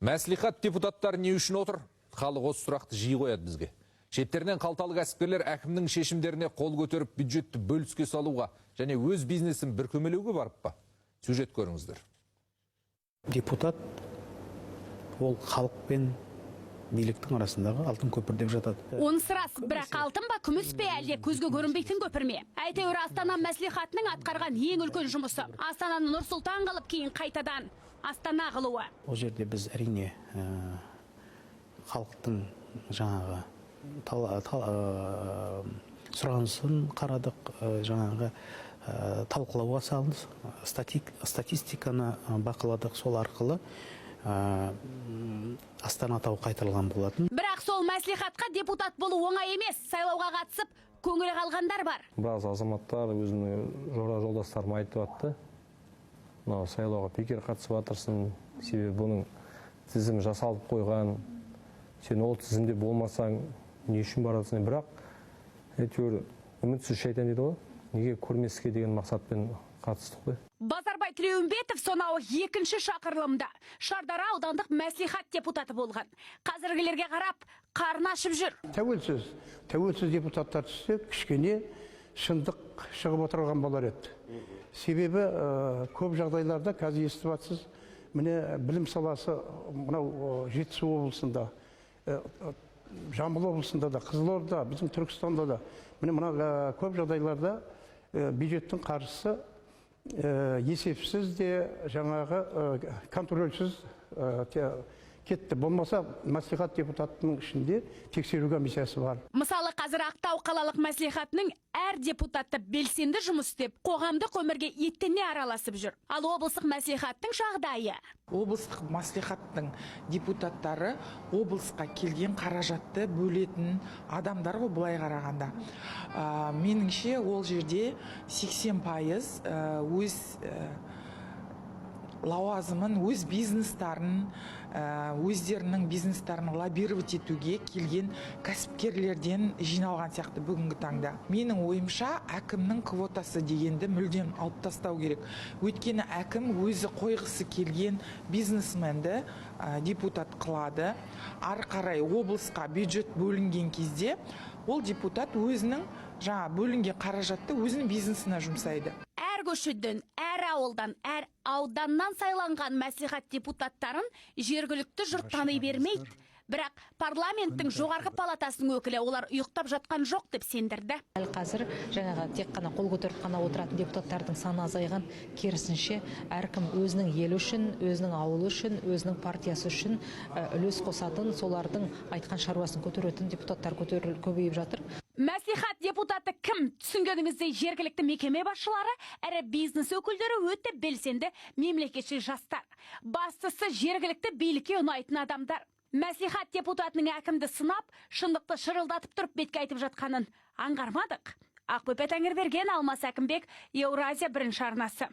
Мәслихат депутаттары не үшін отыр? Халық осы сұрақты жиі қояды бізге. Шеттерінен қалталы кәсіпкерлер әкімнің шешімдеріне қол көтеріп бюджетті бөліске салуға және өз бизнесін бүркемелеуге барып па? Сюжет көріңіздер. Депутат ол халық пен биліктің арасындағы алтын көпір деп жатады. Онысы рас, бірақ алтын ба, күміс пе, әлде көзге көрінбейтін көпір ме? Әйтеуір Астана мәслихатының атқарған ең үлкен жұмысы. Астананы Нұр-Сұлтан қылып, кейін қайтадан Астана қылуы. Ол жерде біз әрине халықтың жаңағы сұранысын қарадық, жаңағы талқылауға салдық, статистиканы бақыладық, сол арқылы Астана атауы қайтарылған болатын. Бірақ сол мәслихатқа депутат болу оңай емес, сайлауға қатысып, көңілі қалғандар бар. Біраз азаматтар өзінің жолдастарым айтып атты. Сайлауға бекер қатысып жатырсың, себебі бұның тізім жасалып қойған, сен ол тізімде болмасаң не үшін барасың? Бірақ әйтеуір үмітсіз шайтан дейді ғой, неге көрмеске деген мақсатпен қатыстық қой. Базарбай Тілеумбетов сонау екінші шақырылымда Шардара аудандық мәслихат депутаты болған. Қазіргілерге қарап, қарны ашып жүр. Тәуелсіз депутаттар түссе, кішкене шындық шығып отырған болар еді. Себебі көп жағдайларда қазір естіп жатсыз, міне білім саласы мынау Жетісу облысында, Жамбыл облысында да, Қызылорда, біздің Түркістанда да, міне мына көп жағдайларда бюджеттің қаржысы есепсіз де жаңағы контрольсіз кетті. Болмаса, мәслихат депутатының ішінде тексеру комиссиясы бар. Мысалы, қазір Ақтау қалалық мәслихатының әр депутаты белсенді жұмыс істеп, қоғамдық өмірге етене араласып жүр. Ал облыстық мәслихаттың жағдайы. Облыстық мәслихаттың депутаттары облысқа келген қаражатты бөлетін адамдар ғой былай қарағанда. Меніңше ол жерде 80% өз лауазымын, өз бизнестарын, өздерінің бизнестарын лоббировать етуге келген кәсіпкерлерден жиналған сияқты бүгінгі таңда. Менің ойымша, әкімнің квотасы дегенді мүлдем алып тастау керек. Өйткені әкім өзі қойғысы келген бизнесменді депутат қылады. Ары қарай облысқа бюджет бөлінген кезде ол депутат өзінің бөлінген қаражатты өзінің бизнесіне жұмсайды. Әр көшеден, әр ауылдан, әр ауданнан сайланған мәслихат депутаттарын жергілікті жұрт тани бермейді. Бірақ парламенттің жоғарғы палатасының өкілі олар ұйықтап жатқан жоқ деп сендірді. Әлі қазір жаңағы тек қана қол көтеріп қана отыратын депутаттардың саны азайған, керісінше әркім өзінің елі үшін, өзінің ауылы үшін, өзінің партиясы үшін үлес қосатын, солардың айтқан шаруасын көтеретін депутаттар көбейіп жатыр. Мәслихат депутаты кім? Түсінгеніңіздей жергілікті мекеме басшылары, әрі бизнес өкілдері өте белсенді мемлекетшіл жастар. Бастысы жергілікті билікке ұнайтын адамдар. Мәслихат депутатының әкімді сынап, шындықты шырылдатып тұрып бетке айтып жатқанын аңғармадық. Ақбөпе Тәңірберген, Алмас Әкімбек, Еуразия бірінші арнасы.